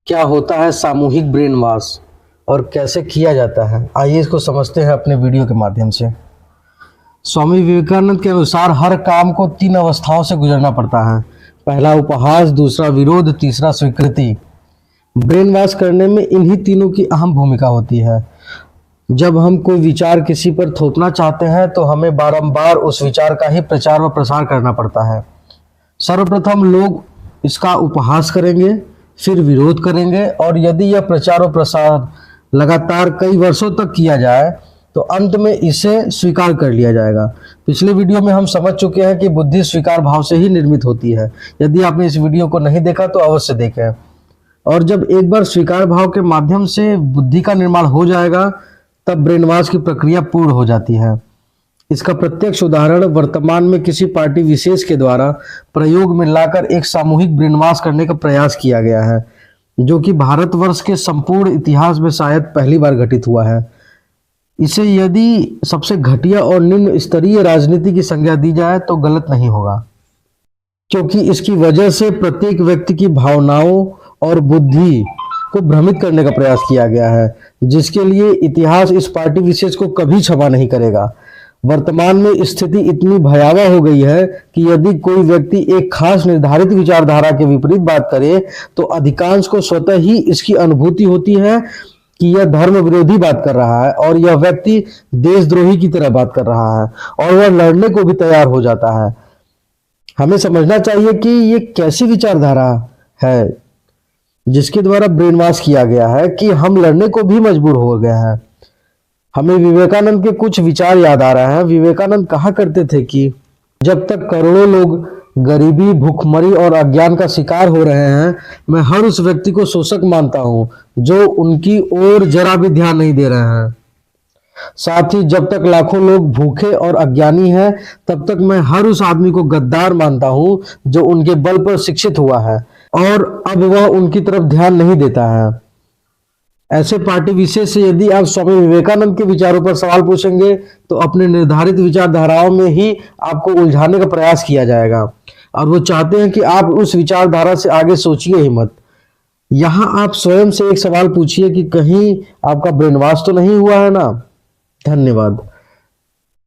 क्या होता है सामूहिक ब्रेन वॉश और कैसे किया जाता है, आइए इसको समझते हैं अपने वीडियो के माध्यम से। स्वामी विवेकानंद के अनुसार हर काम को 3 अवस्थाओं से गुजरना पड़ता है। पहला उपहास, दूसरा विरोध, तीसरा स्वीकृति। ब्रेन वॉश करने में इन्हीं तीनों की अहम भूमिका होती है। जब हम कोई विचार किसी पर थोपना चाहते हैं तो हमें बारंबार उस विचार का ही प्रचार व प्रसार करना पड़ता है। सर्वप्रथम लोग इसका उपहास करेंगे, फिर विरोध करेंगे, और यदि यह प्रचार और प्रसार लगातार कई वर्षों तक किया जाए तो अंत में इसे स्वीकार कर लिया जाएगा। पिछले वीडियो में हम समझ चुके हैं कि बुद्धि स्वीकार भाव से ही निर्मित होती है। यदि आपने इस वीडियो को नहीं देखा तो अवश्य देखें। और जब एक बार स्वीकार भाव के माध्यम से बुद्धि का निर्माण हो जाएगा तब ब्रेनवॉश की प्रक्रिया पूर्ण हो जाती है। इसका प्रत्यक्ष उदाहरण वर्तमान में किसी पार्टी विशेष के द्वारा प्रयोग में लाकर एक सामूहिक ब्रेनवॉश करने का प्रयास किया गया है, जो कि भारतवर्ष के संपूर्ण इतिहास में शायद पहली बार घटित हुआ है। इसे यदि सबसे घटिया और निम्न स्तरीय राजनीति की संज्ञा दी जाए तो गलत नहीं होगा, क्योंकि इसकी वजह से प्रत्येक व्यक्ति की भावनाओं और बुद्धि को भ्रमित करने का प्रयास किया गया है, जिसके लिए इतिहास इस पार्टी विशेष को कभी क्षमा नहीं करेगा। वर्तमान में स्थिति इतनी भयावह हो गई है कि यदि कोई व्यक्ति एक खास निर्धारित विचारधारा के विपरीत बात करे तो अधिकांश को स्वतः ही इसकी अनुभूति होती है कि यह धर्म विरोधी बात कर रहा है और यह व्यक्ति देशद्रोही की तरह बात कर रहा है, और वह लड़ने को भी तैयार हो जाता है। हमें समझना चाहिए कि ये कैसी विचारधारा है जिसके द्वारा ब्रेनवॉश किया गया है कि हम लड़ने को भी मजबूर हो गए हैं। हमें विवेकानंद के कुछ विचार याद आ रहे हैं। विवेकानंद कहा करते थे कि जब तक करोड़ों लोग गरीबी, भूखमरी और अज्ञान का शिकार हो रहे हैं, मैं हर उस व्यक्ति को शोषक मानता हूं जो उनकी ओर जरा भी ध्यान नहीं दे रहे हैं। साथ ही जब तक लाखों लोग भूखे और अज्ञानी हैं, तब तक मैं हर उस आदमी को गद्दार मानता हूं जो उनके बल पर शिक्षित हुआ है और अब वह उनकी तरफ ध्यान नहीं देता है। ऐसे पार्टी विशेष से यदि आप स्वामी विवेकानंद के विचारों पर सवाल पूछेंगे तो अपने निर्धारित विचारधाराओं में ही आपको उलझाने का प्रयास किया जाएगा, और वो चाहते हैं कि आप उस विचारधारा से आगे सोचिए ही मत। यहाँ आप स्वयं से एक सवाल पूछिए कि कहीं आपका ब्रेनवॉश तो नहीं हुआ है ना। धन्यवाद।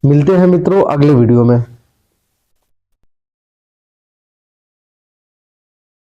मिलते हैं मित्रों अगले वीडियो में।